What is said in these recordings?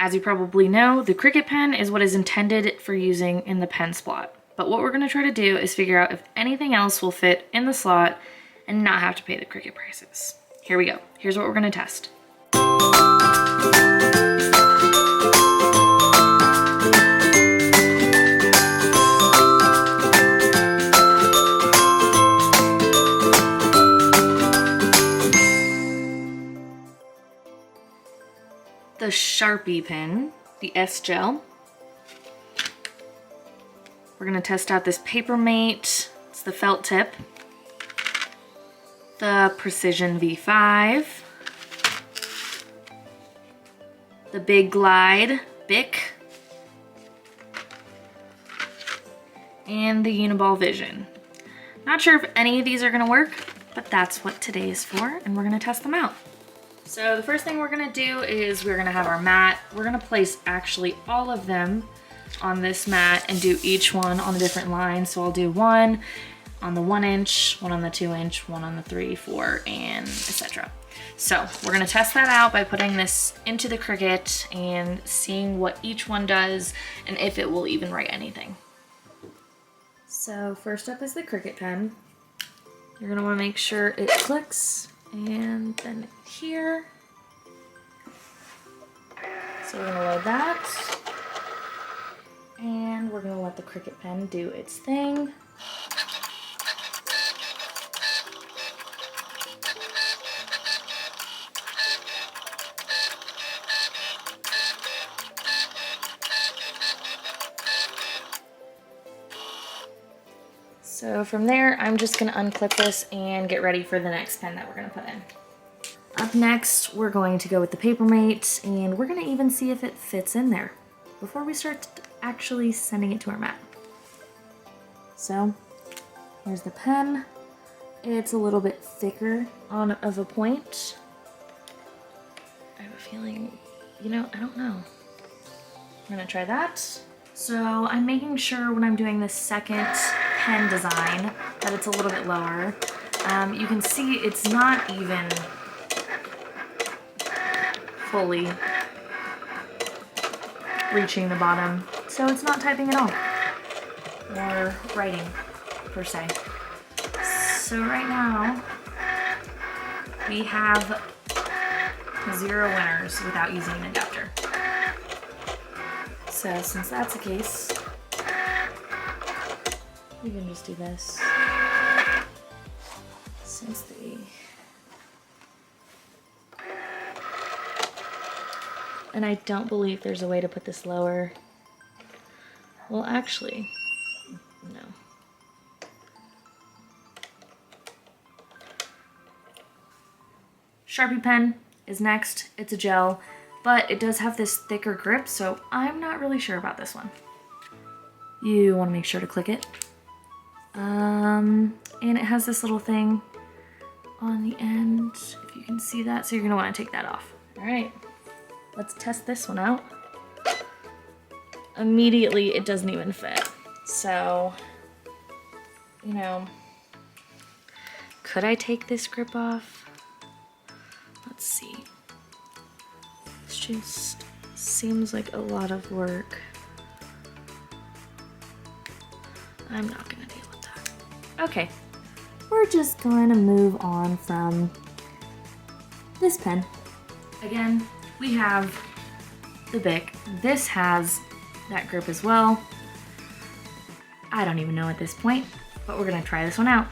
As you probably know, the Cricut pen is what is intended for using in the pen slot. But what we're gonna try to do is figure out if anything else will fit in the slot and not have to pay the Cricut prices. Here we go. Here's what we're gonna test. The Sharpie pen, the S gel. We're gonna test out this Papermate, it's the felt tip. The Precision V5. The Big Glide Bic. And the Uniball Vision. Not sure if any of these are gonna work, but that's what today is for, and we're gonna test them out. So the first thing we're gonna do is we're gonna have our mat. We're gonna place actually all of them on this mat and do each one on a different line. So I'll do one on the 1 inch, one on the 2 inch, one on the 3, 4, and etc. So we're gonna test that out by putting this into the Cricut and seeing what each one does and if it will even write anything. So first up is the Cricut pen. You're gonna wanna make sure it clicks. And then here. So we're gonna load that. And we're gonna let the Cricut pen do its thing. So from there, I'm just gonna unclip this and get ready for the next pen that we're gonna put in. Up next, we're going to go with the Papermate, and we're gonna even see if it fits in there before we start actually sending it to our mat. So, here's the pen. It's a little bit thicker of a point. I have a feeling, I don't know. I'm gonna try that. So I'm making sure when I'm doing this second pen design that it's a little bit lower. You can see it's not even fully reaching the bottom, so it's not typing at all or writing per se. So right now we have 0 winners without using an adapter. So since that's the case, we can just do this. Since and I don't believe there's a way to put this lower. Well, actually, no. Sharpie pen is next. It's a gel, but it does have this thicker grip, so I'm not really sure about this one. You want to make sure to click it. And it has this little thing on the end, if you can see that, so you're gonna want to take that off. All right, let's test this one out. Immediately, it doesn't even fit. So, could I take this grip off? Let's see. This just seems like a lot of work. I'm not gonna deal with that. Okay, we're just going to move on from this pen. Again, we have the Bic. This has that grip as well. I don't even know at this point, but we're gonna try this one out.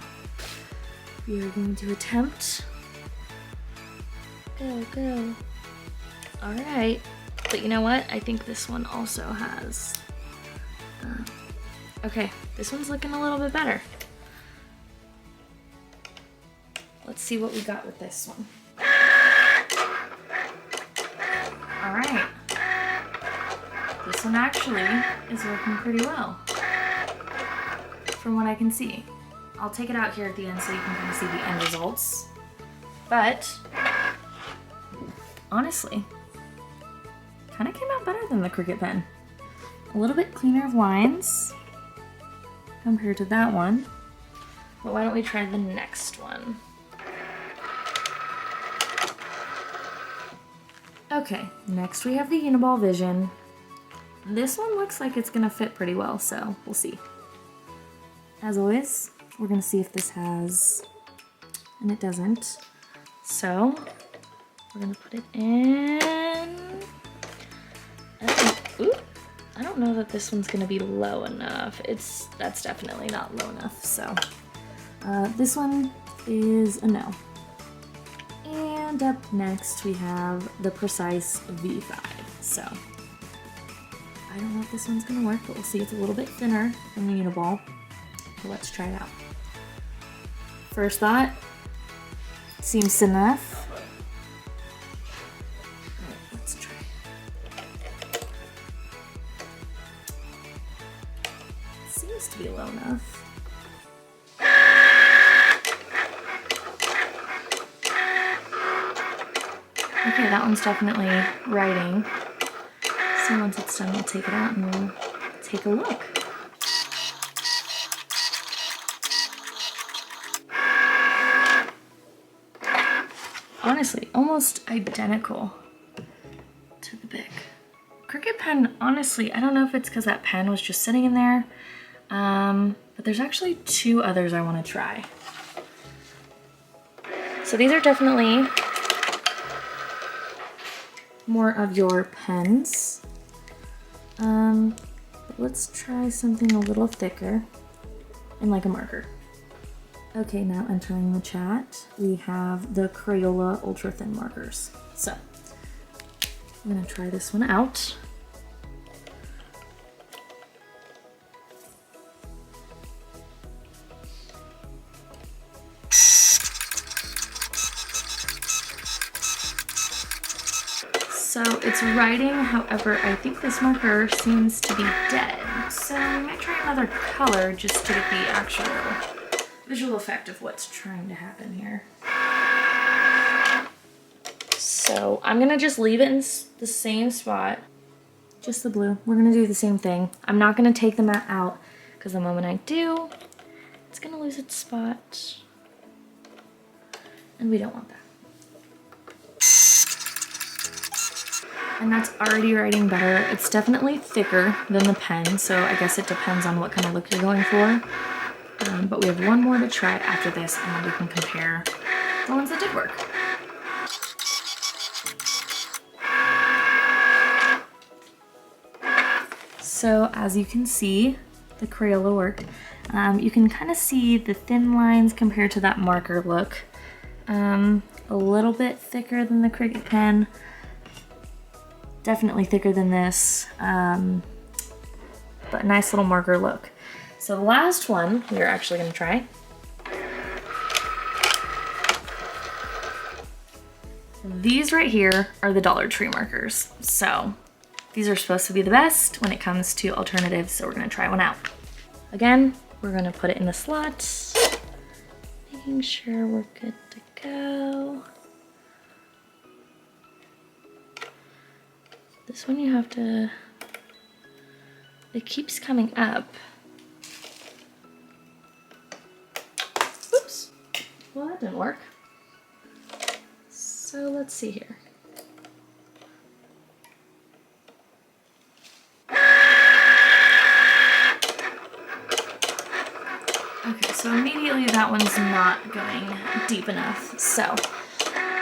We are going to attempt. Go. All right, but you know what? I think this one also has. Okay, this one's looking a little bit better. Let's see what we got with this one. All right. This one actually is working pretty well, from what I can see. I'll take it out here at the end so you can kind of see the end results. But, honestly, kind of came out better than the Cricut pen. A little bit cleaner of lines compared to that one. But why don't we try the next one? Okay, next we have the Uniball Vision. This one looks like it's gonna fit pretty well, so we'll see. As always, we're gonna see if this has, and it doesn't. So, we're gonna put it in. Ooh, I don't know that this one's gonna be low enough. That's definitely not low enough, so. This one is a no. And up next we have the Precise V5. So, I don't know if this one's gonna work, but we'll see. It's a little bit thinner than the Uniball. So let's try it out. First thought, seems thin enough. Alright, let's try. Seems to be low enough. Okay, that one's definitely writing. So once it's done, we'll take it out and we'll take a look. Honestly, almost identical to the Bic. Cricut Pen, honestly, I don't know if it's because that pen was just sitting in there, but there's actually two others I want to try. So these are definitely more of your pens. But let's try something a little thicker and like a marker. Okay, now entering the chat, we have the Crayola Ultra Thin markers. So, I'm gonna try this one out. So it's writing, however, I think this marker seems to be dead. So we might try another color just to get the actual visual effect of what's trying to happen here. So I'm gonna just leave it in the same spot. Just the blue. We're gonna do the same thing. I'm not gonna take the mat out because the moment I do, it's gonna lose its spot. And we don't want that. And that's already writing better. It's definitely thicker than the pen, so I guess it depends on what kind of look you're going for. But we have one more to try after this, and then we can compare the ones that did work. So as you can see, the Crayola work. You can kind of see the thin lines compared to that marker look. A little bit thicker than the Cricut Pen. Definitely thicker than this, but a nice little marker look. So the last one we're actually gonna try. These right here are the Dollar Tree markers. So these are supposed to be the best when it comes to alternatives, so we're gonna try one out. Again, we're gonna put it in the slot, making sure we're good to go. This one you have to, it keeps coming up. Oops, well that didn't work. So let's see here. Okay, so immediately that one's not going deep enough. So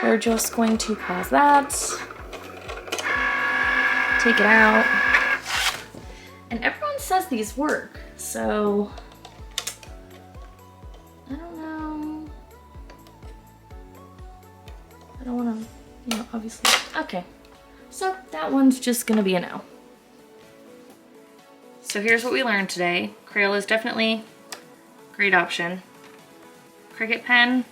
we're just going to pause that. Take it out. And everyone says these work, so I don't know. I don't want to, you know, obviously. Okay, so that one's just gonna be a no. So here's what we learned today. Crayola is definitely a great option. Cricut Pen,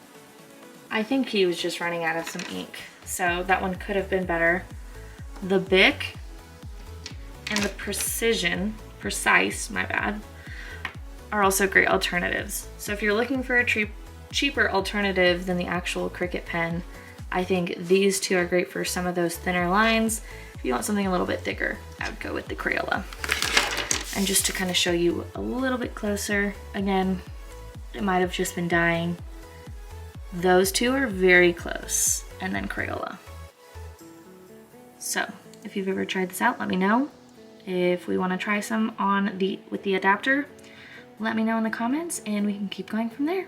I think he was just running out of some ink, so that one could have been better. The Bic and the Precise, my bad, are also great alternatives. So if you're looking for a cheaper alternative than the actual Cricut Pen, I think these two are great for some of those thinner lines. If you want something a little bit thicker, I would go with the Crayola. And just to kind of show you a little bit closer, again, it might have just been dying. Those two are very close, and then Crayola. So if you've ever tried this out, let me know. If we want to try some with the adapter, let me know in the comments and we can keep going from there.